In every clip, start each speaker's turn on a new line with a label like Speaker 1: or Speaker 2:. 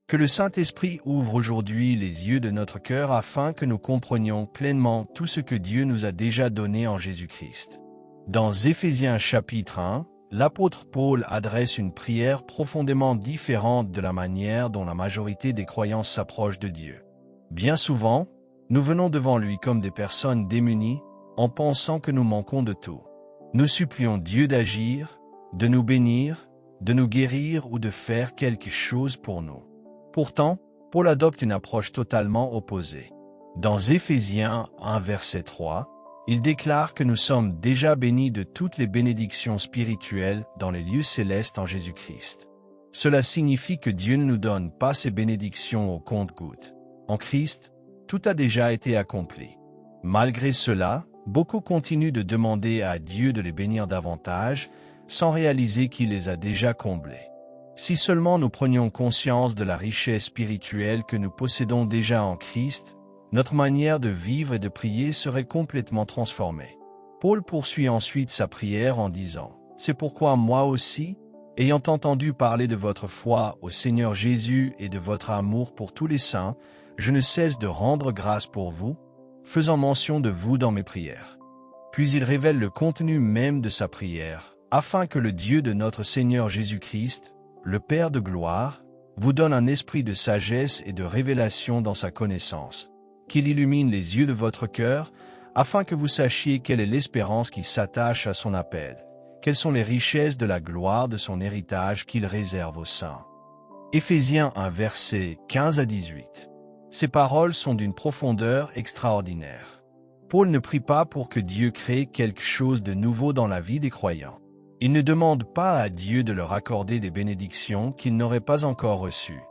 Speaker 1: Que le Saint-Esprit ouvre aujourd'hui les yeux de notre cœur afin que nous comprenions pleinement tout ce que Dieu nous a déjà donné en Jésus-Christ. Dans Éphésiens chapitre 1, l'apôtre Paul adresse une prière profondément différente de la manière dont la majorité des croyants s'approchent de Dieu. Bien souvent, nous venons devant lui comme des personnes démunies, en pensant que nous manquons de tout. Nous supplions Dieu d'agir, de nous bénir, de nous guérir ou de faire quelque chose pour nous. Pourtant, Paul adopte une approche totalement opposée. Dans Éphésiens 1 verset 3, il déclare que nous sommes déjà bénis de toutes les bénédictions spirituelles dans les lieux célestes en Jésus-Christ. Cela signifie que Dieu ne nous donne pas ces bénédictions au compte-gouttes. En Christ, tout a déjà été accompli. Malgré cela, beaucoup continuent de demander à Dieu de les bénir davantage, sans réaliser qu'il les a déjà comblés. Si seulement nous prenions conscience de la richesse spirituelle que nous possédons déjà en Christ, notre manière de vivre et de prier serait complètement transformée. Paul poursuit ensuite sa prière en disant « C'est pourquoi moi aussi, ayant entendu parler de votre foi au Seigneur Jésus et de votre amour pour tous les saints, je ne cesse de rendre grâce pour vous, faisant mention de vous dans mes prières. » Puis il révèle le contenu même de sa prière, afin que le Dieu de notre Seigneur Jésus-Christ, le Père de gloire, vous donne un esprit de sagesse et de révélation dans sa connaissance, qu'il illumine les yeux de votre cœur, afin que vous sachiez quelle est l'espérance qui s'attache à son appel, quelles sont les richesses de la gloire de son héritage qu'il réserve aux saints. Éphésiens 1 versets 15 à 18. Ces paroles sont d'une profondeur extraordinaire. Paul ne prie pas pour que Dieu crée quelque chose de nouveau dans la vie des croyants. Il ne demande pas à Dieu de leur accorder des bénédictions qu'ils n'auraient pas encore reçues.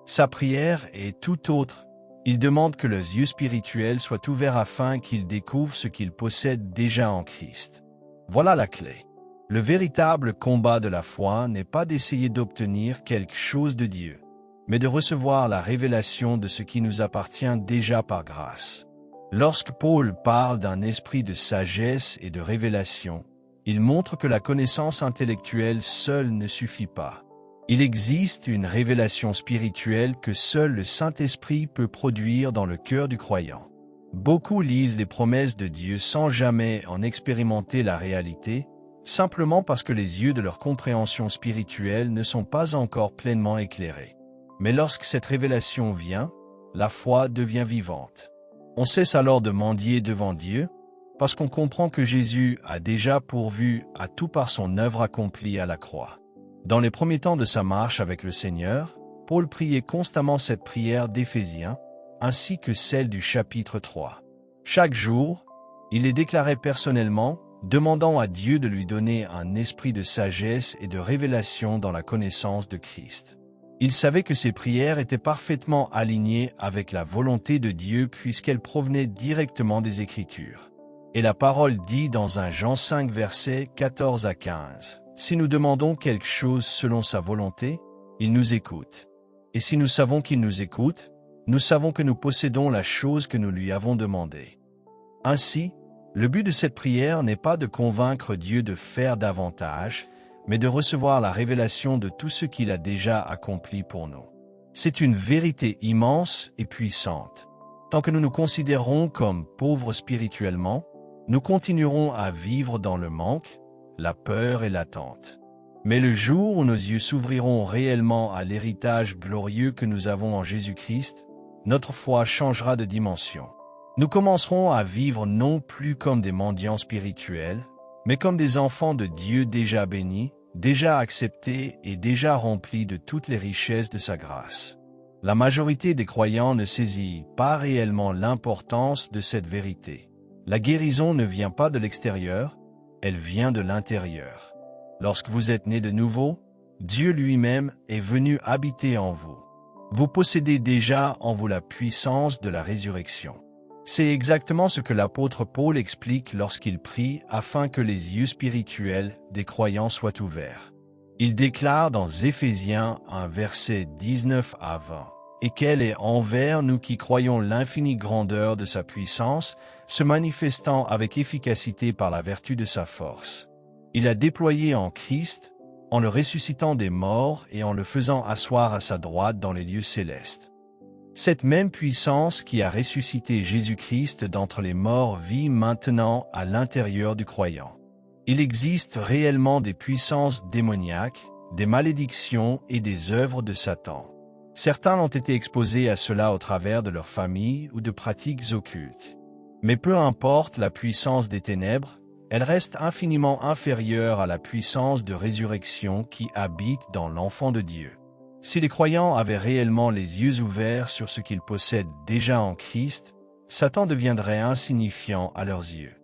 Speaker 1: Sa prière est tout autre. Il demande que leurs yeux spirituels soient ouverts afin qu'ils découvrent ce qu'ils possèdent déjà en Christ. Voilà la clé. Le véritable combat de la foi n'est pas d'essayer d'obtenir quelque chose de Dieu, mais de recevoir la révélation de ce qui nous appartient déjà par grâce. Lorsque Paul parle d'un esprit de sagesse et de révélation, il montre que la connaissance intellectuelle seule ne suffit pas. Il existe une révélation spirituelle que seul le Saint-Esprit peut produire dans le cœur du croyant. Beaucoup lisent les promesses de Dieu sans jamais en expérimenter la réalité, simplement parce que les yeux de leur compréhension spirituelle ne sont pas encore pleinement éclairés. Mais lorsque cette révélation vient, la foi devient vivante. On cesse alors de mendier devant Dieu, parce qu'on comprend que Jésus a déjà pourvu à tout par son œuvre accomplie à la croix. Dans les premiers temps de sa marche avec le Seigneur, Paul priait constamment cette prière d'Éphésiens, ainsi que celle du chapitre 3. Chaque jour, il les déclarait personnellement, demandant à Dieu de lui donner un esprit de sagesse et de révélation dans la connaissance de Christ. Il savait que ses prières étaient parfaitement alignées avec la volonté de Dieu puisqu'elles provenaient directement des Écritures. Et la parole dit dans 1 Jean 5 versets 14 à 15, « Si nous demandons quelque chose selon sa volonté, il nous écoute. Et si nous savons qu'il nous écoute, nous savons que nous possédons la chose que nous lui avons demandée. » Ainsi, le but de cette prière n'est pas de convaincre Dieu de faire davantage, mais de recevoir la révélation de tout ce qu'il a déjà accompli pour nous. C'est une vérité immense et puissante. Tant que nous nous considérons comme pauvres spirituellement, nous continuerons à vivre dans le manque, la peur et l'attente. Mais le jour où nos yeux s'ouvriront réellement à l'héritage glorieux que nous avons en Jésus-Christ, notre foi changera de dimension. Nous commencerons à vivre non plus comme des mendiants spirituels, mais comme des enfants de Dieu déjà bénis, déjà acceptés et déjà remplis de toutes les richesses de sa grâce. La majorité des croyants ne saisit pas réellement l'importance de cette vérité. La guérison ne vient pas de l'extérieur, elle vient de l'intérieur. Lorsque vous êtes né de nouveau, Dieu lui-même est venu habiter en vous. Vous possédez déjà en vous la puissance de la résurrection. C'est exactement ce que l'apôtre Paul explique lorsqu'il prie afin que les yeux spirituels des croyants soient ouverts. Il déclare dans Éphésiens 1 verset 19 à 20, « Et quelle est envers nous qui croyons l'infinie grandeur de sa puissance, se manifestant avec efficacité par la vertu de sa force. Il a déployé en Christ, en le ressuscitant des morts et en le faisant asseoir à sa droite dans les lieux célestes. Cette même puissance qui a ressuscité Jésus-Christ d'entre les morts vit maintenant à l'intérieur du croyant. Il existe réellement des puissances démoniaques, des malédictions et des œuvres de Satan. Certains ont été exposés à cela au travers de leur famille ou de pratiques occultes. Mais peu importe la puissance des ténèbres, elle reste infiniment inférieure à la puissance de résurrection qui habite dans l'enfant de Dieu. Si les croyants avaient réellement les yeux ouverts sur ce qu'ils possèdent déjà en Christ, Satan deviendrait insignifiant à leurs yeux.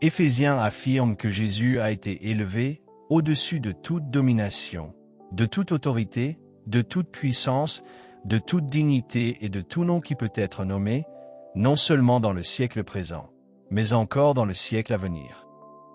Speaker 1: Éphésiens affirme que Jésus a été élevé au-dessus de toute domination, de toute autorité, de toute puissance, de toute dignité et de tout nom qui peut être nommé, non seulement dans le siècle présent, mais encore dans le siècle à venir.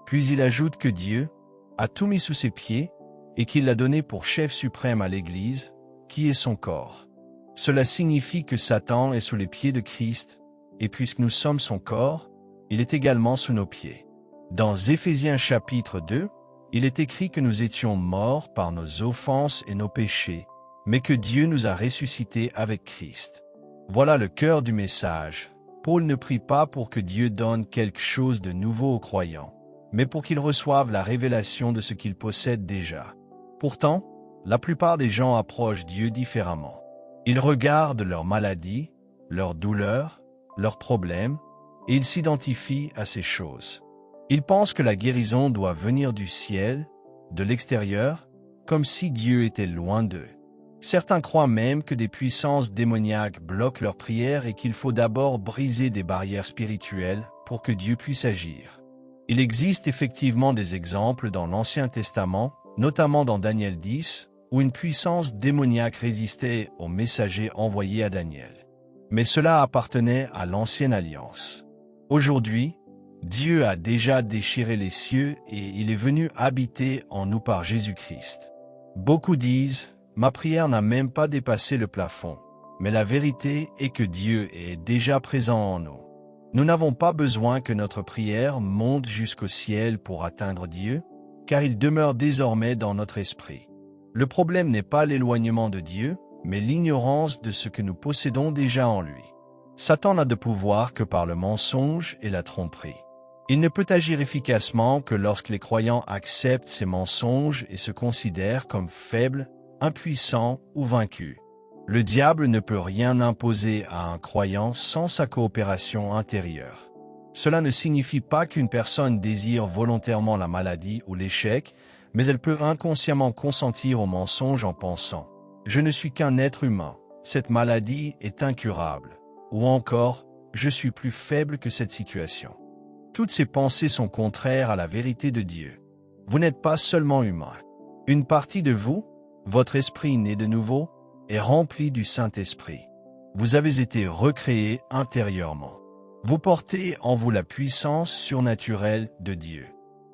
Speaker 1: Puis il ajoute que Dieu a tout mis sous ses pieds et qu'il l'a donné pour chef suprême à l'Église, qui est son corps. Cela signifie que Satan est sous les pieds de Christ, et puisque nous sommes son corps, il est également sous nos pieds. Dans Éphésiens chapitre 2, il est écrit que nous étions morts par nos offenses et nos péchés, mais que Dieu nous a ressuscités avec Christ. Voilà le cœur du message. Paul ne prie pas pour que Dieu donne quelque chose de nouveau aux croyants, mais pour qu'ils reçoivent la révélation de ce qu'ils possèdent déjà. Pourtant, la plupart des gens approchent Dieu différemment. Ils regardent leurs maladies, leurs douleurs, leurs problèmes, et ils s'identifient à ces choses. Ils pensent que la guérison doit venir du ciel, de l'extérieur, comme si Dieu était loin d'eux. Certains croient même que des puissances démoniaques bloquent leurs prières et qu'il faut d'abord briser des barrières spirituelles pour que Dieu puisse agir. Il existe effectivement des exemples dans l'Ancien Testament, notamment dans Daniel 10, où une puissance démoniaque résistait aux messagers envoyés à Daniel. Mais cela appartenait à l'Ancienne Alliance. Aujourd'hui, Dieu a déjà déchiré les cieux et il est venu habiter en nous par Jésus-Christ. Beaucoup disent « Ma prière n'a même pas dépassé le plafond », mais la vérité est que Dieu est déjà présent en nous. Nous n'avons pas besoin que notre prière monte jusqu'au ciel pour atteindre Dieu, car il demeure désormais dans notre esprit. Le problème n'est pas l'éloignement de Dieu, mais l'ignorance de ce que nous possédons déjà en lui. Satan n'a de pouvoir que par le mensonge et la tromperie. Il ne peut agir efficacement que lorsque les croyants acceptent ces mensonges et se considèrent comme faibles, impuissants ou vaincus. Le diable ne peut rien imposer à un croyant sans sa coopération intérieure. Cela ne signifie pas qu'une personne désire volontairement la maladie ou l'échec, mais elle peut inconsciemment consentir au mensonge en pensant « Je ne suis qu'un être humain, cette maladie est incurable » ou encore « Je suis plus faible que cette situation ». Toutes ces pensées sont contraires à la vérité de Dieu. Vous n'êtes pas seulement humain. Une partie de vous, votre esprit né de nouveau, est rempli du Saint-Esprit. Vous avez été recréé intérieurement. Vous portez en vous la puissance surnaturelle de Dieu.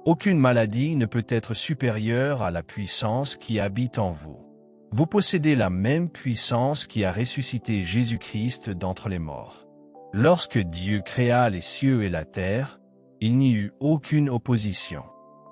Speaker 1: Aucune maladie ne peut être supérieure à la puissance qui habite en vous. Vous possédez la même puissance qui a ressuscité Jésus-Christ d'entre les morts. Lorsque Dieu créa les cieux et la terre, il n'y eut aucune opposition.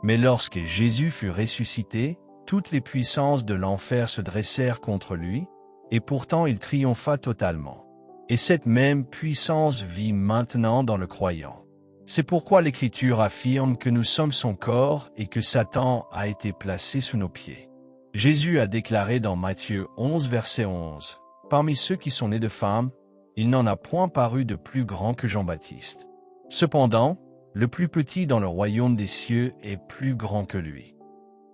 Speaker 1: Mais lorsque Jésus fut ressuscité, toutes les puissances de l'enfer se dressèrent contre lui, et pourtant il triompha totalement. Et cette même puissance vit maintenant dans le croyant. C'est pourquoi l'Écriture affirme que nous sommes son corps et que Satan a été placé sous nos pieds. Jésus a déclaré dans Matthieu 11, verset 11, « Parmi ceux qui sont nés de femmes, il n'en a point paru de plus grand que Jean-Baptiste. Cependant, le plus petit dans le royaume des cieux est plus grand que lui. »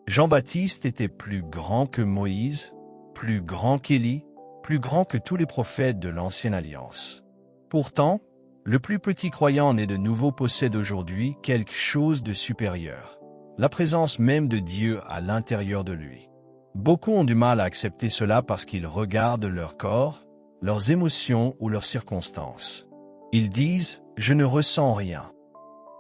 Speaker 1: Jean-Baptiste était plus grand que Moïse, plus grand qu'Élie, plus grand que tous les prophètes de l'Ancienne Alliance. Pourtant, le plus petit croyant né de nouveau possède aujourd'hui quelque chose de supérieur, la présence même de Dieu à l'intérieur de lui. Beaucoup ont du mal à accepter cela parce qu'ils regardent leur corps, leurs émotions ou leurs circonstances. Ils disent « Je ne ressens rien ».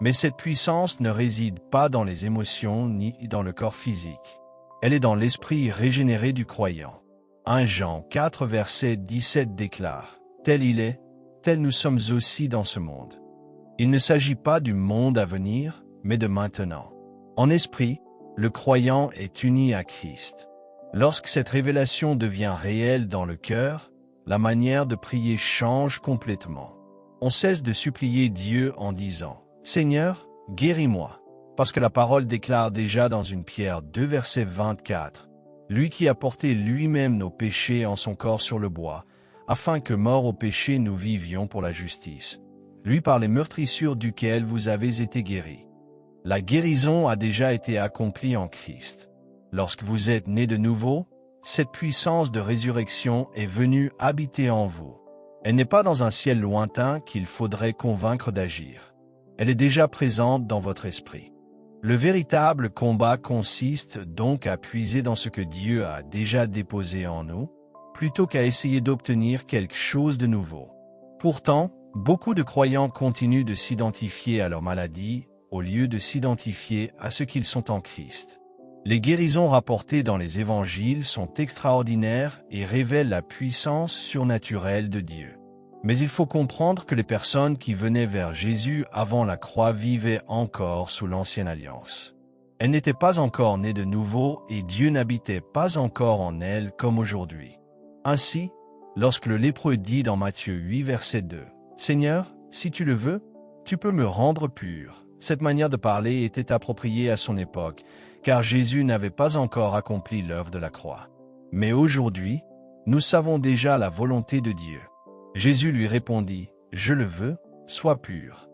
Speaker 1: Mais cette puissance ne réside pas dans les émotions ni dans le corps physique. Elle est dans l'esprit régénéré du croyant. 1 Jean 4 verset 17 déclare « Tel il est, tel nous sommes aussi dans ce monde. » Il ne s'agit pas du monde à venir, mais de maintenant. En esprit, le croyant est uni à Christ. Lorsque cette révélation devient réelle dans le cœur, la manière de prier change complètement. On cesse de supplier Dieu en disant « Seigneur, guéris-moi », parce que la parole déclare déjà dans 1 Pierre 2 verset 24 « Lui qui a porté lui-même nos péchés en son corps sur le bois, afin que mort au péché nous vivions pour la justice. Lui par les meurtrissures duquel vous avez été guéris. » La guérison a déjà été accomplie en Christ. Lorsque vous êtes né de nouveau, cette puissance de résurrection est venue habiter en vous. Elle n'est pas dans un ciel lointain qu'il faudrait convaincre d'agir. Elle est déjà présente dans votre esprit. Le véritable combat consiste donc à puiser dans ce que Dieu a déjà déposé en nous, plutôt qu'à essayer d'obtenir quelque chose de nouveau. Pourtant, beaucoup de croyants continuent de s'identifier à leur maladie au lieu de s'identifier à ce qu'ils sont en Christ. Les guérisons rapportées dans les évangiles sont extraordinaires et révèlent la puissance surnaturelle de Dieu. Mais il faut comprendre que les personnes qui venaient vers Jésus avant la croix vivaient encore sous l'ancienne alliance. Elles n'étaient pas encore nées de nouveau et Dieu n'habitait pas encore en elles comme aujourd'hui. Ainsi, lorsque le lépreux dit dans Matthieu 8 verset 2, « Seigneur, si tu le veux, tu peux me rendre pur », cette manière de parler était appropriée à son époque, car Jésus n'avait pas encore accompli l'œuvre de la croix. Mais aujourd'hui, nous savons déjà la volonté de Dieu. Jésus lui répondit, « Je le veux, sois pur. »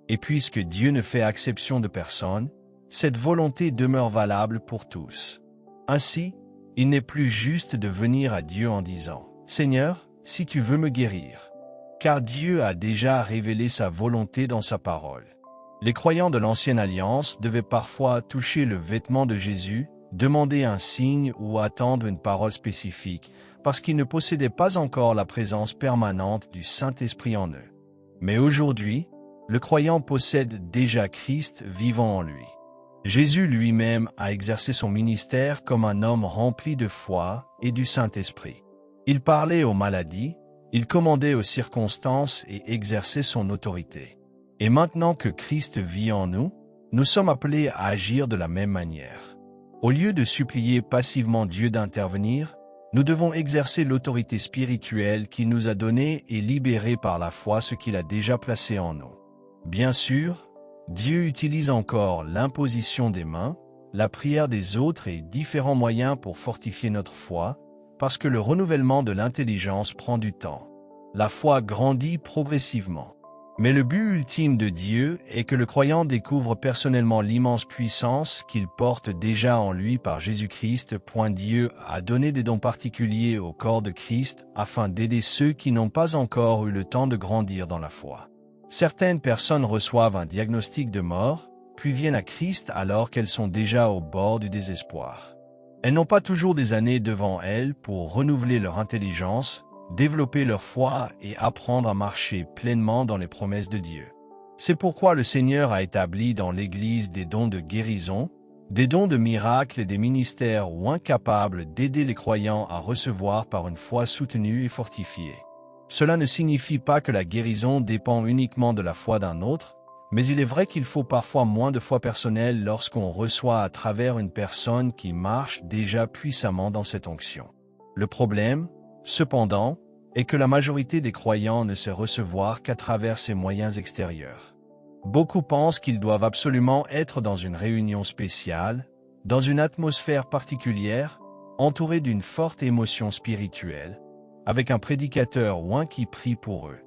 Speaker 1: Et puisque Dieu ne fait exception de personne, cette volonté demeure valable pour tous. Ainsi, il n'est plus juste de venir à Dieu en disant, « Seigneur, si tu veux me guérir. » Car Dieu a déjà révélé sa volonté dans sa parole. Les croyants de l'Ancienne Alliance devaient parfois toucher le vêtement de Jésus, demander un signe ou attendre une parole spécifique, parce qu'ils ne possédaient pas encore la présence permanente du Saint-Esprit en eux. Mais aujourd'hui, le croyant possède déjà Christ vivant en lui. Jésus lui-même a exercé son ministère comme un homme rempli de foi et du Saint-Esprit. Il parlait aux maladies, il commandait aux circonstances et exerçait son autorité. Et maintenant que Christ vit en nous, nous sommes appelés à agir de la même manière. Au lieu de supplier passivement Dieu d'intervenir, nous devons exercer l'autorité spirituelle qu'il nous a donnée et libérer par la foi ce qu'il a déjà placé en nous. Bien sûr, Dieu utilise encore l'imposition des mains, la prière des autres et différents moyens pour fortifier notre foi, parce que le renouvellement de l'intelligence prend du temps. La foi grandit progressivement. Mais le but ultime de Dieu est que le croyant découvre personnellement l'immense puissance qu'il porte déjà en lui par Jésus-Christ. Dieu a donné des dons particuliers au corps de Christ afin d'aider ceux qui n'ont pas encore eu le temps de grandir dans la foi. Certaines personnes reçoivent un diagnostic de mort, puis viennent à Christ alors qu'elles sont déjà au bord du désespoir. Elles n'ont pas toujours des années devant elles pour renouveler leur intelligence, développer leur foi et apprendre à marcher pleinement dans les promesses de Dieu. C'est pourquoi le Seigneur a établi dans l'Église des dons de guérison, des dons de miracles et des ministères incapables d'aider les croyants à recevoir par une foi soutenue et fortifiée. Cela ne signifie pas que la guérison dépend uniquement de la foi d'un autre, mais il est vrai qu'il faut parfois moins de foi personnelle lorsqu'on reçoit à travers une personne qui marche déjà puissamment dans cette onction. Le problème, cependant, est que la majorité des croyants ne sait recevoir qu'à travers ces moyens extérieurs. Beaucoup pensent qu'ils doivent absolument être dans une réunion spéciale, dans une atmosphère particulière, entourés d'une forte émotion spirituelle, avec un prédicateur ou un qui prie pour eux.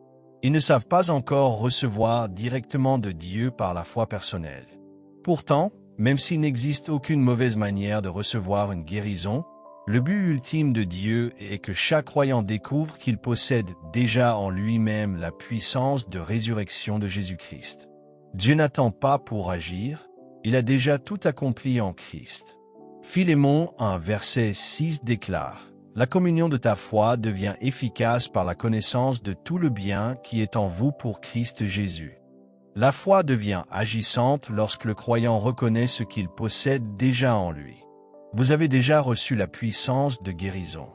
Speaker 1: Ils ne savent pas encore recevoir directement de Dieu par la foi personnelle. Pourtant, même s'il n'existe aucune mauvaise manière de recevoir une guérison, le but ultime de Dieu est que chaque croyant découvre qu'il possède déjà en lui-même la puissance de résurrection de Jésus-Christ. Dieu n'attend pas pour agir, il a déjà tout accompli en Christ. Philémon 1 verset 6 déclare « La communion de ta foi devient efficace par la connaissance de tout le bien qui est en vous pour Christ Jésus. » La foi devient agissante lorsque le croyant reconnaît ce qu'il possède déjà en lui. Vous avez déjà reçu la puissance de guérison.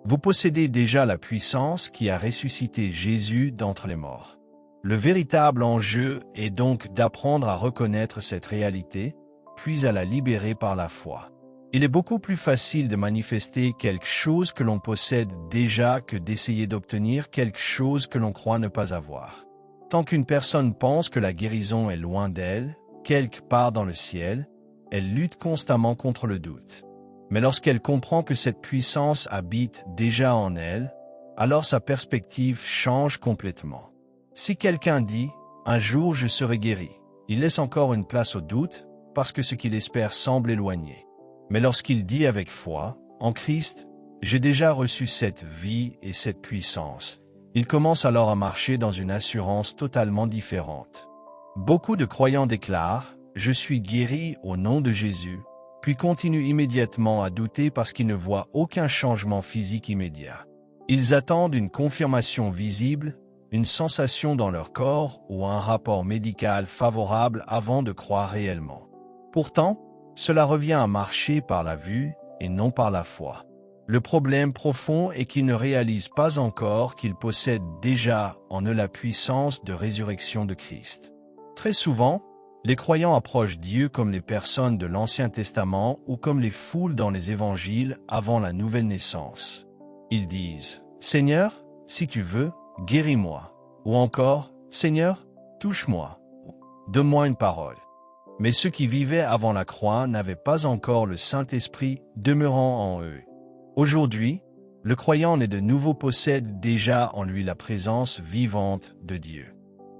Speaker 1: Vous possédez déjà la puissance qui a ressuscité Jésus d'entre les morts. Le véritable enjeu est donc d'apprendre à reconnaître cette réalité, puis à la libérer par la foi. Il est beaucoup plus facile de manifester quelque chose que l'on possède déjà que d'essayer d'obtenir quelque chose que l'on croit ne pas avoir. Tant qu'une personne pense que la guérison est loin d'elle, quelque part dans le ciel, elle lutte constamment contre le doute. Mais lorsqu'elle comprend que cette puissance habite déjà en elle, alors sa perspective change complètement. Si quelqu'un dit « un jour je serai guéri », il laisse encore une place au doute parce que ce qu'il espère semble éloigné. Mais lorsqu'il dit avec foi, en Christ, j'ai déjà reçu cette vie et cette puissance, il commence alors à marcher dans une assurance totalement différente. Beaucoup de croyants déclarent, je suis guéri au nom de Jésus, puis continuent immédiatement à douter parce qu'ils ne voient aucun changement physique immédiat. Ils attendent une confirmation visible, une sensation dans leur corps ou un rapport médical favorable avant de croire réellement. Pourtant, cela revient à marcher par la vue et non par la foi. Le problème profond est qu'ils ne réalisent pas encore qu'ils possèdent déjà en eux la puissance de résurrection de Christ. Très souvent, les croyants approchent Dieu comme les personnes de l'Ancien Testament ou comme les foules dans les évangiles avant la nouvelle naissance. Ils disent « Seigneur, si tu veux, guéris-moi » ou encore « Seigneur, touche-moi » ou « donne-moi une parole ». Mais ceux qui vivaient avant la croix n'avaient pas encore le Saint-Esprit demeurant en eux. Aujourd'hui, le croyant né de nouveau possède déjà en lui la présence vivante de Dieu.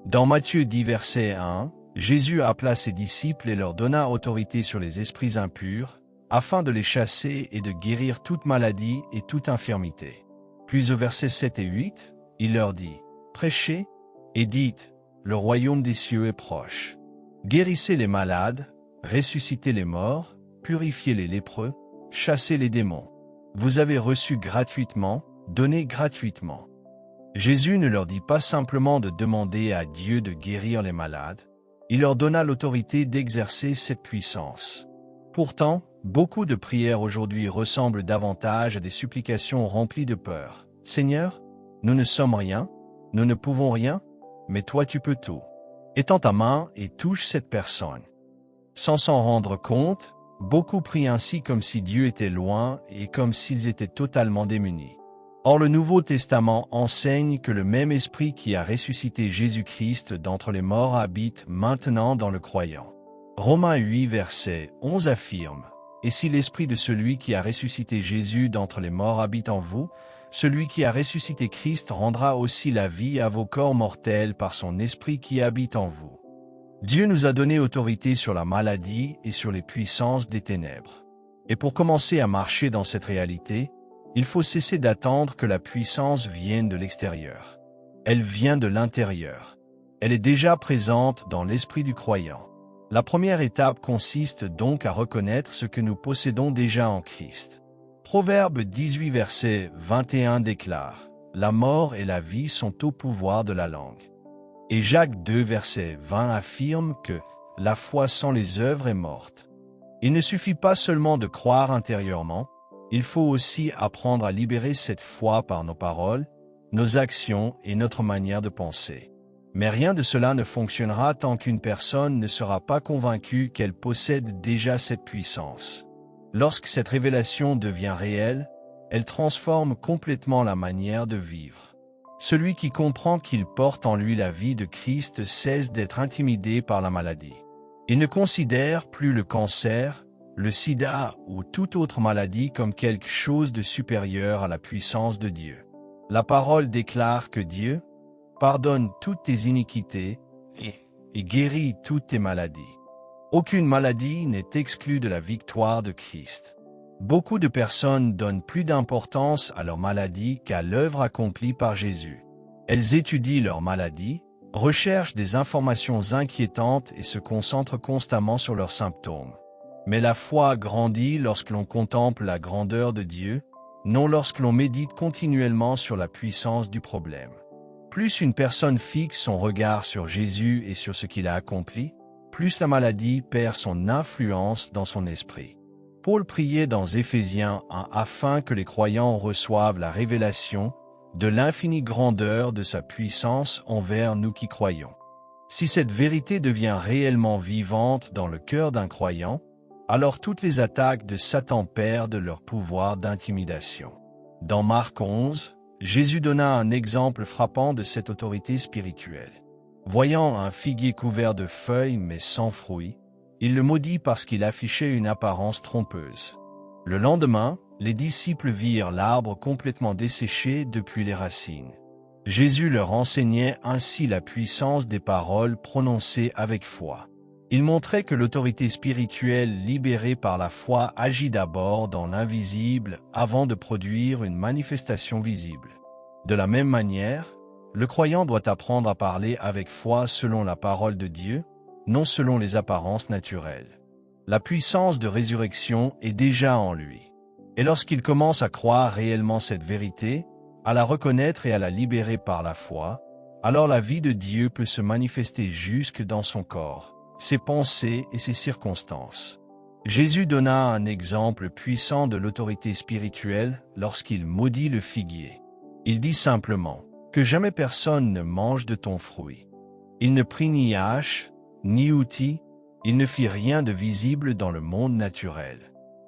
Speaker 1: Dans Matthieu 10, verset 1, Jésus appela ses disciples et leur donna autorité sur les esprits impurs, afin de les chasser et de guérir toute maladie et toute infirmité. Puis au verset 7 et 8, il leur dit, « Prêchez et dites, le royaume des cieux est proche. Guérissez les malades, ressuscitez les morts, purifiez les lépreux, chassez les démons. Vous avez reçu gratuitement, donnez gratuitement. » Jésus ne leur dit pas simplement de demander à Dieu de guérir les malades, il leur donna l'autorité d'exercer cette puissance. Pourtant, beaucoup de prières aujourd'hui ressemblent davantage à des supplications remplies de peur. « Seigneur, nous ne sommes rien, nous ne pouvons rien, mais toi tu peux tout. Étends ta main et touche cette personne. » Sans s'en rendre compte, beaucoup prient ainsi comme si Dieu était loin et comme s'ils étaient totalement démunis. Or le Nouveau Testament enseigne que le même Esprit qui a ressuscité Jésus-Christ d'entre les morts habite maintenant dans le croyant. Romains 8, verset 11 affirme « Et si l'Esprit de celui qui a ressuscité Jésus d'entre les morts habite en vous, celui qui a ressuscité Christ rendra aussi la vie à vos corps mortels par son Esprit qui habite en vous. » Dieu nous a donné autorité sur la maladie et sur les puissances des ténèbres. Et pour commencer à marcher dans cette réalité, il faut cesser d'attendre que la puissance vienne de l'extérieur. Elle vient de l'intérieur. Elle est déjà présente dans l'esprit du croyant. La première étape consiste donc à reconnaître ce que nous possédons déjà en Christ. Proverbe 18, verset 21 déclare « La mort et la vie sont au pouvoir de la langue. » Et Jacques 2, verset 20 affirme que « La foi sans les œuvres est morte. » Il ne suffit pas seulement de croire intérieurement, il faut aussi apprendre à libérer cette foi par nos paroles, nos actions et notre manière de penser. Mais rien de cela ne fonctionnera tant qu'une personne ne sera pas convaincue qu'elle possède déjà cette puissance. Lorsque cette révélation devient réelle, elle transforme complètement la manière de vivre. Celui qui comprend qu'il porte en lui la vie de Christ cesse d'être intimidé par la maladie. Il ne considère plus le cancer, le sida ou toute autre maladie comme quelque chose de supérieur à la puissance de Dieu. La parole déclare que Dieu pardonne toutes tes iniquités et guérit toutes tes maladies. Aucune maladie n'est exclue de la victoire de Christ. Beaucoup de personnes donnent plus d'importance à leur maladie qu'à l'œuvre accomplie par Jésus. Elles étudient leur maladie, recherchent des informations inquiétantes et se concentrent constamment sur leurs symptômes. Mais la foi grandit lorsque l'on contemple la grandeur de Dieu, non lorsque l'on médite continuellement sur la puissance du problème. Plus une personne fixe son regard sur Jésus et sur ce qu'il a accompli, plus la maladie perd son influence dans son esprit. Paul priait dans Éphésiens 1 afin que les croyants reçoivent la révélation de l'infinie grandeur de sa puissance envers nous qui croyons. Si cette vérité devient réellement vivante dans le cœur d'un croyant, alors toutes les attaques de Satan perdent leur pouvoir d'intimidation. Dans Marc 11, Jésus donna un exemple frappant de cette autorité spirituelle. Voyant un figuier couvert de feuilles mais sans fruits, il le maudit parce qu'il affichait une apparence trompeuse. Le lendemain, les disciples virent l'arbre complètement desséché depuis les racines. Jésus leur enseignait ainsi la puissance des paroles prononcées avec foi. Il montrait que l'autorité spirituelle libérée par la foi agit d'abord dans l'invisible avant de produire une manifestation visible. De la même manière, le croyant doit apprendre à parler avec foi selon la parole de Dieu, non selon les apparences naturelles. La puissance de résurrection est déjà en lui. Et lorsqu'il commence à croire réellement cette vérité, à la reconnaître et à la libérer par la foi, alors la vie de Dieu peut se manifester jusque dans son corps, ses pensées et ses circonstances. Jésus donna un exemple puissant de l'autorité spirituelle lorsqu'il maudit le figuier. Il dit simplement « Que jamais personne ne mange de ton fruit ». Il ne prit ni hache, ni outil, il ne fit rien de visible dans le monde naturel.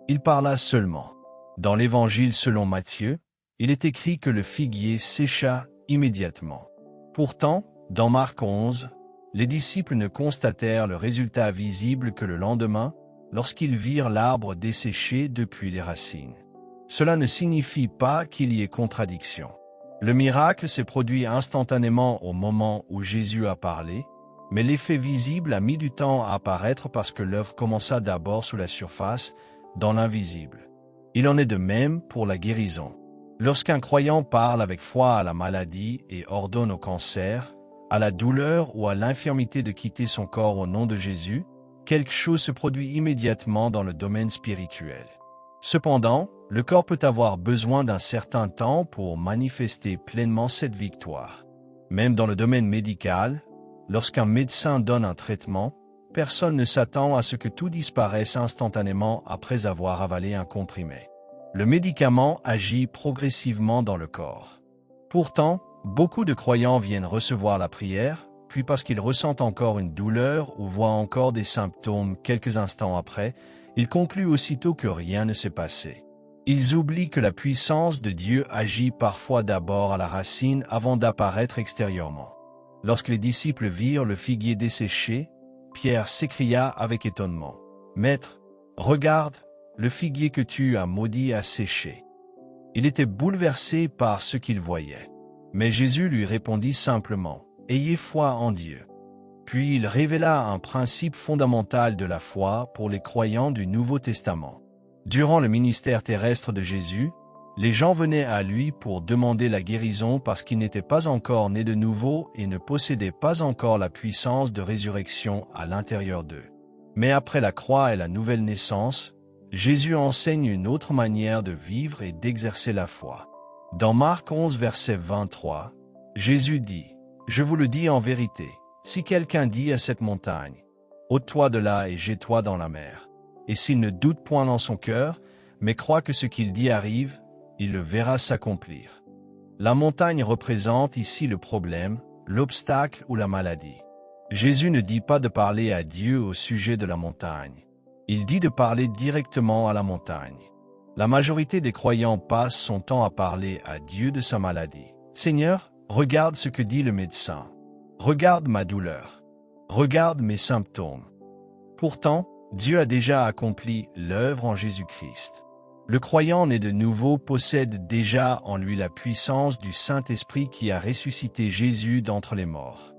Speaker 1: Il parla seulement. Dans l'Évangile selon Matthieu, il est écrit que le figuier sécha immédiatement. Pourtant, dans Marc 11, les disciples ne constatèrent le résultat visible que le lendemain, lorsqu'ils virent l'arbre desséché depuis les racines. Cela ne signifie pas qu'il y ait contradiction. Le miracle s'est produit instantanément au moment où Jésus a parlé, mais l'effet visible a mis du temps à apparaître parce que l'œuvre commença d'abord sous la surface, dans l'invisible. Il en est de même pour la guérison. Lorsqu'un croyant parle avec foi à la maladie et ordonne au cancer, à la douleur ou à l'infirmité de quitter son corps au nom de Jésus, quelque chose se produit immédiatement dans le domaine spirituel. Cependant, le corps peut avoir besoin d'un certain temps pour manifester pleinement cette victoire. Même dans le domaine médical, lorsqu'un médecin donne un traitement, personne ne s'attend à ce que tout disparaisse instantanément après avoir avalé un comprimé. Le médicament agit progressivement dans le corps. Pourtant, beaucoup de croyants viennent recevoir la prière, puis parce qu'ils ressentent encore une douleur ou voient encore des symptômes quelques instants après, ils concluent aussitôt que rien ne s'est passé. Ils oublient que la puissance de Dieu agit parfois d'abord à la racine avant d'apparaître extérieurement. Lorsque les disciples virent le figuier desséché, Pierre s'écria avec étonnement, « Maître, regarde, le figuier que tu as maudit a séché. » Il était bouleversé par ce qu'il voyait. Mais Jésus lui répondit simplement, « Ayez foi en Dieu. » Puis il révéla un principe fondamental de la foi pour les croyants du Nouveau Testament. Durant le ministère terrestre de Jésus, les gens venaient à lui pour demander la guérison parce qu'ils n'étaient pas encore nés de nouveau et ne possédaient pas encore la puissance de résurrection à l'intérieur d'eux. Mais après la croix et la nouvelle naissance, Jésus enseigne une autre manière de vivre et d'exercer la foi. Dans Marc 11, verset 23, Jésus dit, « Je vous le dis en vérité, si quelqu'un dit à cette montagne, « ôte-toi de là et jette-toi dans la mer », et s'il ne doute point dans son cœur, mais croit que ce qu'il dit arrive, il le verra s'accomplir. » La montagne représente ici le problème, l'obstacle ou la maladie. Jésus ne dit pas de parler à Dieu au sujet de la montagne. Il dit de parler directement à la montagne. La majorité des croyants passent son temps à parler à Dieu de sa maladie. « Seigneur, regarde ce que dit le médecin. Regarde ma douleur. Regarde mes symptômes. » Pourtant, Dieu a déjà accompli l'œuvre en Jésus-Christ. Le croyant né de nouveau possède déjà en lui la puissance du Saint-Esprit qui a ressuscité Jésus d'entre les morts.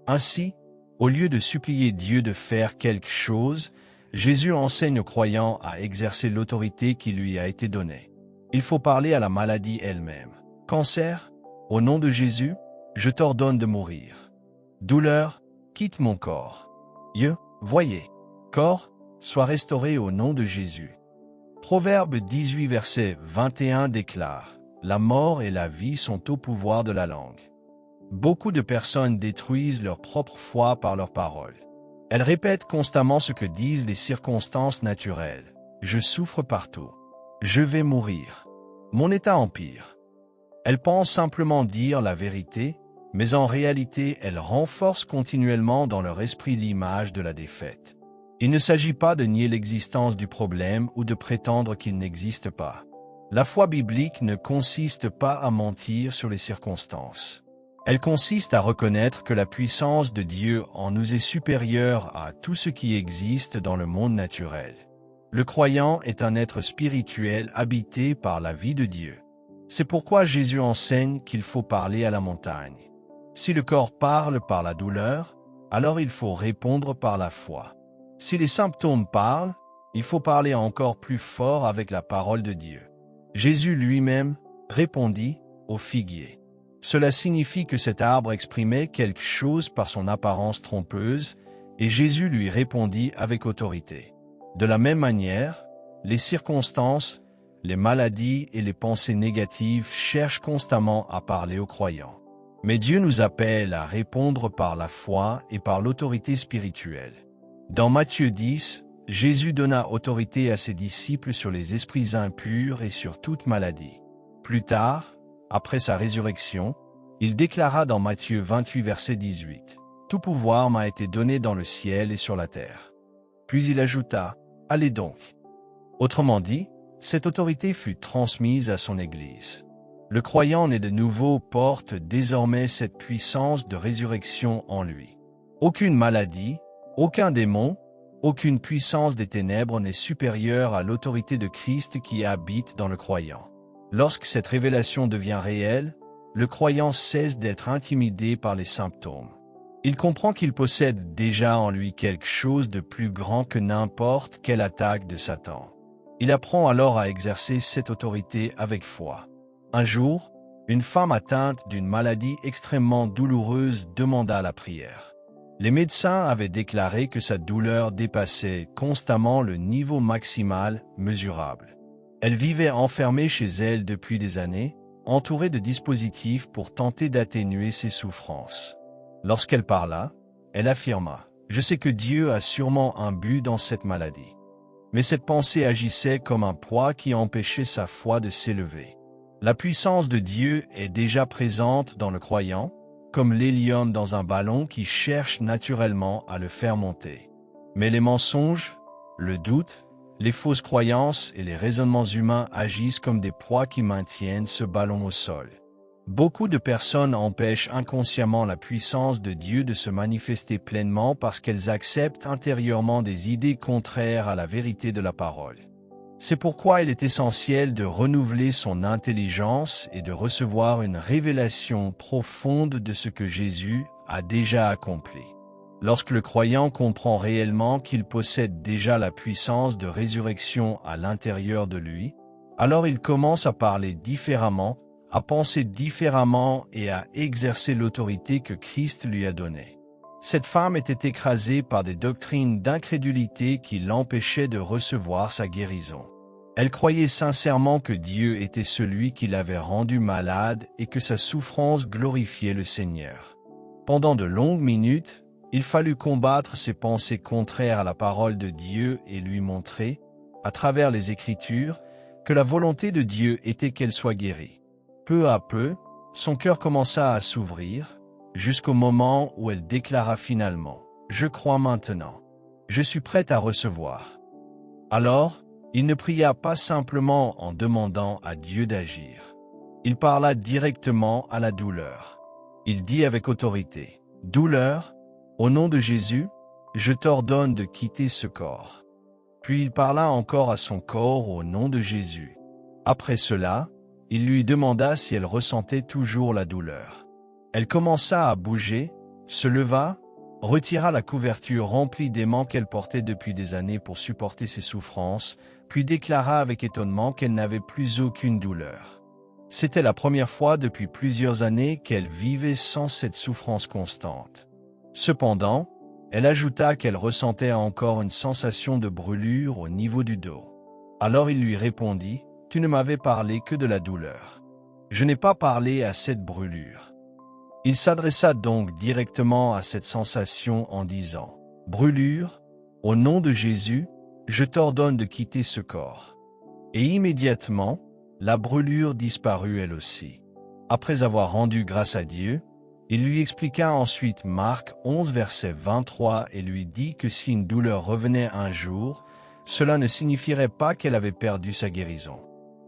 Speaker 1: Ainsi, au lieu de supplier Dieu de faire quelque chose, Jésus enseigne aux croyants à exercer l'autorité qui lui a été donnée. Il faut parler à la maladie elle-même. « Cancer, au nom de Jésus, je t'ordonne de mourir. Douleur, quitte mon corps. Voyez, corps, sois restauré au nom de Jésus. » Proverbe 18 verset 21 déclare « La mort et la vie sont au pouvoir de la langue. » Beaucoup de personnes détruisent leur propre foi par leurs paroles. Elles répètent constamment ce que disent les circonstances naturelles. « Je souffre partout. Je vais mourir. Mon état empire. » Elles pensent simplement dire la vérité, mais en réalité elles renforcent continuellement dans leur esprit l'image de la défaite. Il ne s'agit pas de nier l'existence du problème ou de prétendre qu'il n'existe pas. La foi biblique ne consiste pas à mentir sur les circonstances. Elle consiste à reconnaître que la puissance de Dieu en nous est supérieure à tout ce qui existe dans le monde naturel. Le croyant est un être spirituel habité par la vie de Dieu. C'est pourquoi Jésus enseigne qu'il faut parler à la montagne. Si le corps parle par la douleur, alors il faut répondre par la foi. Si les symptômes parlent, il faut parler encore plus fort avec la parole de Dieu. Jésus lui-même répondit au figuier. Cela signifie que cet arbre exprimait quelque chose par son apparence trompeuse, et Jésus lui répondit avec autorité. De la même manière, les circonstances, les maladies et les pensées négatives cherchent constamment à parler aux croyants. Mais Dieu nous appelle à répondre par la foi et par l'autorité spirituelle. Dans Matthieu 10, Jésus donna autorité à ses disciples sur les esprits impurs et sur toute maladie. Plus tard, après sa résurrection, il déclara dans Matthieu 28 verset 18, « Tout pouvoir m'a été donné dans le ciel et sur la terre. » Puis il ajouta, « Allez donc. » Autrement dit, cette autorité fut transmise à son Église. Le croyant né de nouveau porte désormais cette puissance de résurrection en lui. Aucune maladie, aucun démon, aucune puissance des ténèbres n'est supérieure à l'autorité de Christ qui habite dans le croyant. Lorsque cette révélation devient réelle, le croyant cesse d'être intimidé par les symptômes. Il comprend qu'il possède déjà en lui quelque chose de plus grand que n'importe quelle attaque de Satan. Il apprend alors à exercer cette autorité avec foi. Un jour, une femme atteinte d'une maladie extrêmement douloureuse demanda la prière. Les médecins avaient déclaré que sa douleur dépassait constamment le niveau maximal mesurable. Elle vivait enfermée chez elle depuis des années, entourée de dispositifs pour tenter d'atténuer ses souffrances. Lorsqu'elle parla, elle affirma « Je sais que Dieu a sûrement un but dans cette maladie. » Mais cette pensée agissait comme un poids qui empêchait sa foi de s'élever. La puissance de Dieu est déjà présente dans le croyant, comme l'hélium dans un ballon qui cherche naturellement à le faire monter. Mais les mensonges, le doute, les fausses croyances et les raisonnements humains agissent comme des poids qui maintiennent ce ballon au sol. Beaucoup de personnes empêchent inconsciemment la puissance de Dieu de se manifester pleinement parce qu'elles acceptent intérieurement des idées contraires à la vérité de la parole. C'est pourquoi il est essentiel de renouveler son intelligence et de recevoir une révélation profonde de ce que Jésus a déjà accompli. Lorsque le croyant comprend réellement qu'il possède déjà la puissance de résurrection à l'intérieur de lui, alors il commence à parler différemment, à penser différemment et à exercer l'autorité que Christ lui a donnée. Cette femme était écrasée par des doctrines d'incrédulité qui l'empêchaient de recevoir sa guérison. Elle croyait sincèrement que Dieu était celui qui l'avait rendue malade et que sa souffrance glorifiait le Seigneur. Pendant de longues minutes, il fallut combattre ces pensées contraires à la parole de Dieu et lui montrer, à travers les Écritures, que la volonté de Dieu était qu'elle soit guérie. Peu à peu, son cœur commença à s'ouvrir, jusqu'au moment où elle déclara finalement « Je crois maintenant. Je suis prête à recevoir. » Alors, il ne pria pas simplement en demandant à Dieu d'agir. Il parla directement à la douleur. Il dit avec autorité « Douleur, au nom de Jésus, je t'ordonne de quitter ce corps. » Puis il parla encore à son corps au nom de Jésus. Après cela, il lui demanda si elle ressentait toujours la douleur. Elle commença à bouger, se leva, retira la couverture remplie d'aimants qu'elle portait depuis des années pour supporter ses souffrances, puis déclara avec étonnement qu'elle n'avait plus aucune douleur. C'était la première fois depuis plusieurs années qu'elle vivait sans cette souffrance constante. Cependant, elle ajouta qu'elle ressentait encore une sensation de brûlure au niveau du dos. Alors il lui répondit « Tu ne m'avais parlé que de la douleur. Je n'ai pas parlé à cette brûlure. » Il s'adressa donc directement à cette sensation en disant « Brûlure, au nom de Jésus, je t'ordonne de quitter ce corps. » Et immédiatement, la brûlure disparut elle aussi. Après avoir rendu grâce à Dieu, Il lui expliqua ensuite Marc 11 verset 23 et lui dit que si une douleur revenait un jour, cela ne signifierait pas qu'elle avait perdu sa guérison.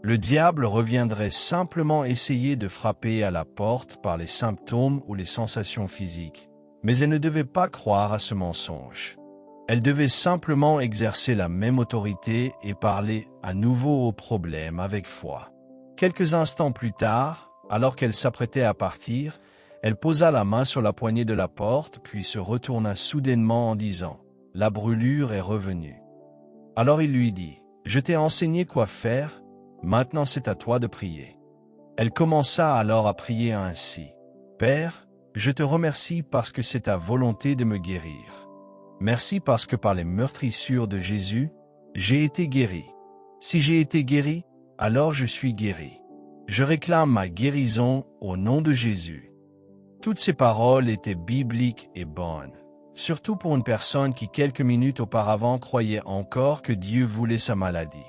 Speaker 1: Le diable reviendrait simplement essayer de frapper à la porte par les symptômes ou les sensations physiques, mais elle ne devait pas croire à ce mensonge. Elle devait simplement exercer la même autorité et parler à nouveau au problème avec foi. Quelques instants plus tard, alors qu'elle s'apprêtait à partir, elle posa la main sur la poignée de la porte, puis se retourna soudainement en disant « La brûlure est revenue ». Alors il lui dit « Je t'ai enseigné quoi faire, maintenant c'est à toi de prier ». Elle commença alors à prier ainsi « Père, je te remercie parce que c'est ta volonté de me guérir. Merci parce que par les meurtrissures de Jésus, j'ai été guéri. Si j'ai été guéri, alors je suis guéri. Je réclame ma guérison au nom de Jésus. » Toutes ces paroles étaient bibliques et bonnes, surtout pour une personne qui quelques minutes auparavant croyait encore que Dieu voulait sa maladie.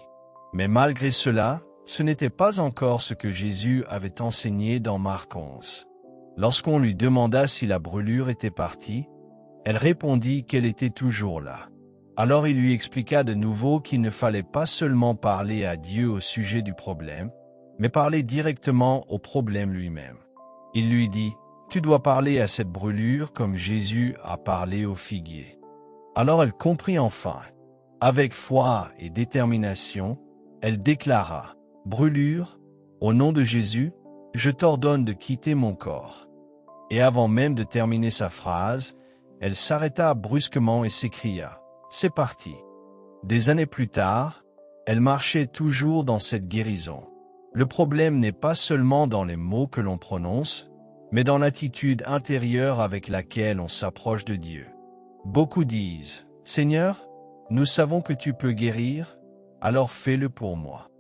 Speaker 1: Mais malgré cela, ce n'était pas encore ce que Jésus avait enseigné dans Marc 11. Lorsqu'on lui demanda si la brûlure était partie, elle répondit qu'elle était toujours là. Alors il lui expliqua de nouveau qu'il ne fallait pas seulement parler à Dieu au sujet du problème, mais parler directement au problème lui-même. Il lui dit « Tu dois parler à cette brûlure comme Jésus a parlé au figuier. » Alors elle comprit enfin. Avec foi et détermination, elle déclara « Brûlure, au nom de Jésus, je t'ordonne de quitter mon corps. » Et avant même de terminer sa phrase, elle s'arrêta brusquement et s'écria « C'est parti !» Des années plus tard, elle marchait toujours dans cette guérison. Le problème n'est pas seulement dans les mots que l'on prononce, mais dans l'attitude intérieure avec laquelle on s'approche de Dieu. Beaucoup disent « Seigneur, nous savons que tu peux guérir, alors fais-le pour moi. »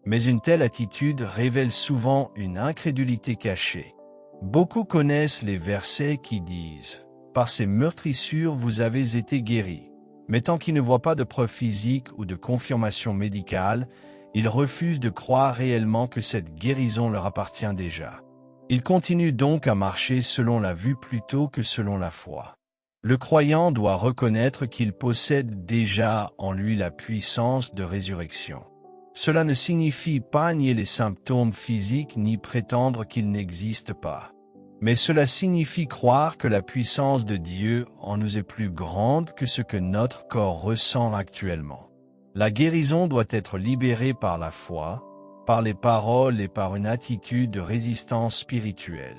Speaker 1: Mais une telle attitude révèle souvent une incrédulité cachée. Beaucoup connaissent les versets qui disent « Par ces meurtrissures vous avez été guéris ». Mais tant qu'ils ne voient pas de preuves physiques ou de confirmation médicale, ils refusent de croire réellement que cette guérison leur appartient déjà. Ils continuent donc à marcher selon la vue plutôt que selon la foi. Le croyant doit reconnaître qu'il possède déjà en lui la puissance de résurrection. Cela ne signifie pas nier les symptômes physiques ni prétendre qu'ils n'existent pas. Mais cela signifie croire que la puissance de Dieu en nous est plus grande que ce que notre corps ressent actuellement. La guérison doit être libérée par la foi, par les paroles et par une attitude de résistance spirituelle.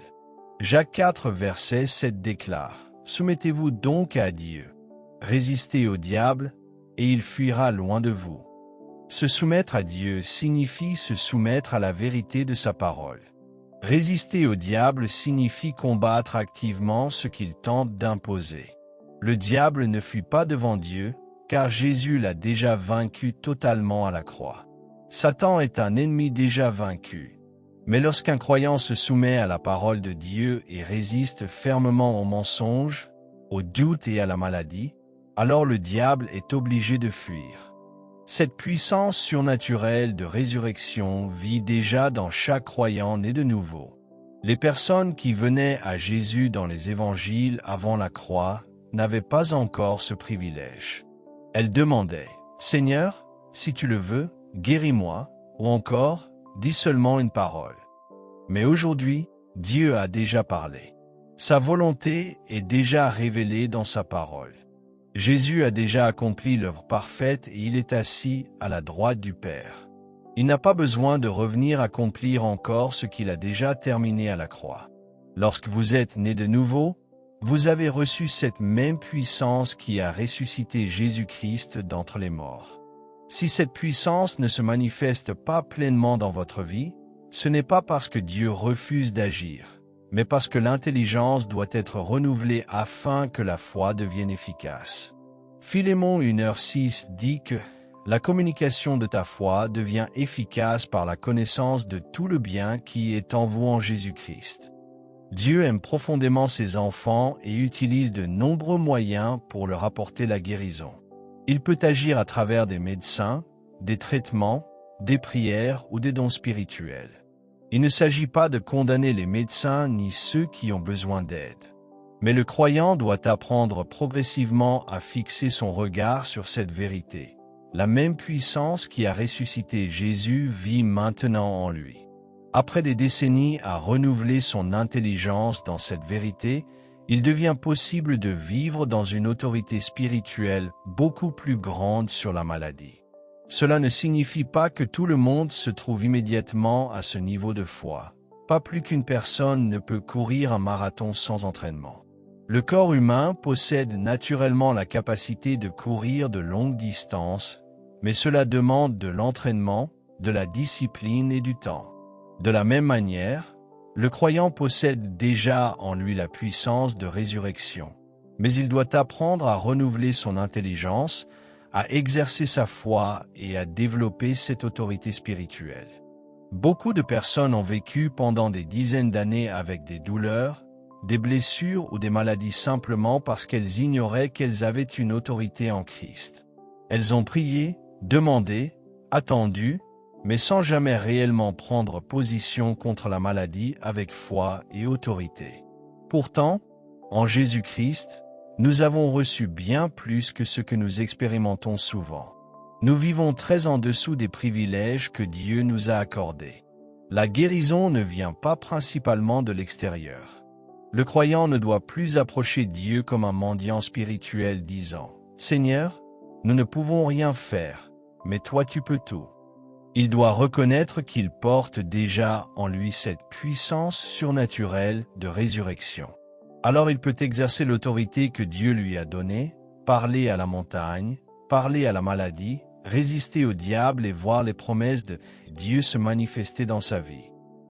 Speaker 1: Jacques 4 verset 7 déclare « Soumettez-vous donc à Dieu, résistez au diable, et il fuira loin de vous. » Se soumettre à Dieu signifie se soumettre à la vérité de sa parole. Résister au diable signifie combattre activement ce qu'il tente d'imposer. Le diable ne fuit pas devant Dieu, car Jésus l'a déjà vaincu totalement à la croix. Satan est un ennemi déjà vaincu. Mais lorsqu'un croyant se soumet à la parole de Dieu et résiste fermement au mensonge, au doute et à la maladie, alors le diable est obligé de fuir. Cette puissance surnaturelle de résurrection vit déjà dans chaque croyant né de nouveau. Les personnes qui venaient à Jésus dans les évangiles avant la croix n'avaient pas encore ce privilège. Elles demandaient « Seigneur, si tu le veux, guéris-moi » ou encore « Dis seulement une parole ». Mais aujourd'hui, Dieu a déjà parlé. Sa volonté est déjà révélée dans sa parole. Jésus a déjà accompli l'œuvre parfaite et il est assis à la droite du Père. Il n'a pas besoin de revenir accomplir encore ce qu'il a déjà terminé à la croix. Lorsque vous êtes né de nouveau, vous avez reçu cette même puissance qui a ressuscité Jésus-Christ d'entre les morts. Si cette puissance ne se manifeste pas pleinement dans votre vie, ce n'est pas parce que Dieu refuse d'agir, mais parce que l'intelligence doit être renouvelée afin que la foi devienne efficace. Philémon 1h6 dit que la communication de ta foi devient efficace par la connaissance de tout le bien qui est en vous en Jésus-Christ. Dieu aime profondément ses enfants et utilise de nombreux moyens pour leur apporter la guérison. Il peut agir à travers des médecins, des traitements, des prières ou des dons spirituels. Il ne s'agit pas de condamner les médecins ni ceux qui ont besoin d'aide. Mais le croyant doit apprendre progressivement à fixer son regard sur cette vérité. La même puissance qui a ressuscité Jésus vit maintenant en lui. Après des décennies à renouveler son intelligence dans cette vérité, il devient possible de vivre dans une autorité spirituelle beaucoup plus grande sur la maladie. Cela ne signifie pas que tout le monde se trouve immédiatement à ce niveau de foi. Pas plus qu'une personne ne peut courir un marathon sans entraînement. Le corps humain possède naturellement la capacité de courir de longues distances, mais cela demande de l'entraînement, de la discipline et du temps. De la même manière, le croyant possède déjà en lui la puissance de résurrection, mais il doit apprendre à renouveler son intelligence, à exercer sa foi et à développer cette autorité spirituelle. Beaucoup de personnes ont vécu pendant des dizaines d'années avec des douleurs, des blessures ou des maladies simplement parce qu'elles ignoraient qu'elles avaient une autorité en Christ. Elles ont prié, demandé, attendu, mais sans jamais réellement prendre position contre la maladie avec foi et autorité. Pourtant, en Jésus-Christ, nous avons reçu bien plus que ce que nous expérimentons souvent. Nous vivons très en dessous des privilèges que Dieu nous a accordés. La guérison ne vient pas principalement de l'extérieur. Le croyant ne doit plus approcher Dieu comme un mendiant spirituel disant « Seigneur, nous ne pouvons rien faire, mais toi tu peux tout ». Il doit reconnaître qu'il porte déjà en lui cette puissance surnaturelle de résurrection. Alors il peut exercer l'autorité que Dieu lui a donnée, parler à la montagne, parler à la maladie, résister au diable et voir les promesses de Dieu se manifester dans sa vie.